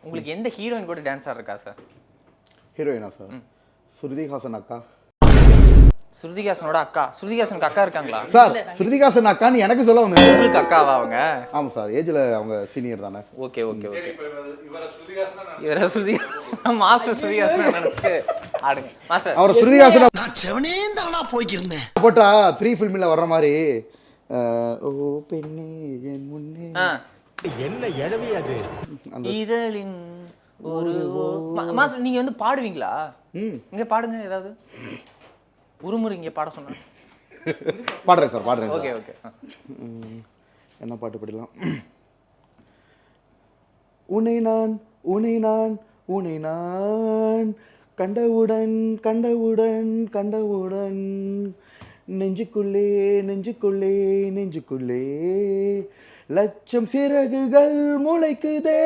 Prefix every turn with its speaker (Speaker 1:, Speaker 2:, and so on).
Speaker 1: உங்களுக்கு எந்த ஹீரோயின் கூட டான்ஸ் ஆடுறக்கா சார்?
Speaker 2: ஹீரோயினா சார்? ஸ்ருதிஹாசன் அக்கா.
Speaker 1: ஸ்ருதிஹாசனோட அக்கா? ஸ்ருதிஹாசனுக்கு அக்கா இருக்காங்களா
Speaker 2: சார்? ஸ்ருதிஹாசன் அக்கான்னு எனக்கு சொல்ல வந்து.
Speaker 1: உங்களுக்கு அக்காவா அவங்க?
Speaker 2: ஆமாம் சார், ஏஜ்ல அவங்க சீனியர் தானே.
Speaker 1: Okay okay okay. இவர ஸ்ருதிஹாசன் மாஸ்டர் ஸ்ருதிஹாசன் நினைச்சு ஆடுங்க மாஸ்டர்.
Speaker 2: அவர் ஸ்ருதிஹாசன்
Speaker 3: நான் செவனேந்தானா போய்க்கிருந்தேன்.
Speaker 2: போட்டா 3 ஃபில்மில் வர்ற மாதிரி ஓ பெண்ணே என் முன்னே
Speaker 4: என்ன எழவி அது
Speaker 1: இதழின் ஒரு மாஸ்டர் நீங்க வந்து பாடுவீங்களா? இங்க பாடுங்க ஏதாவது உருமுறை இங்க பாட சொன்னா.
Speaker 2: பாடுறேன் சார், பாடுறேன்.
Speaker 1: Okay okay.
Speaker 2: என்ன பாட்டு பாடலாம்? உன்னை நான் உன்னை நான் உன்னை நான் கண்டவுடன் கண்டவுடன் கண்டவுடன் நெஞ்சுக்குள்ளே நெஞ்சுக்குள்ளே நெஞ்சுக்குள்ளே லட்சம் சிறகுகள் முளைக்குதே.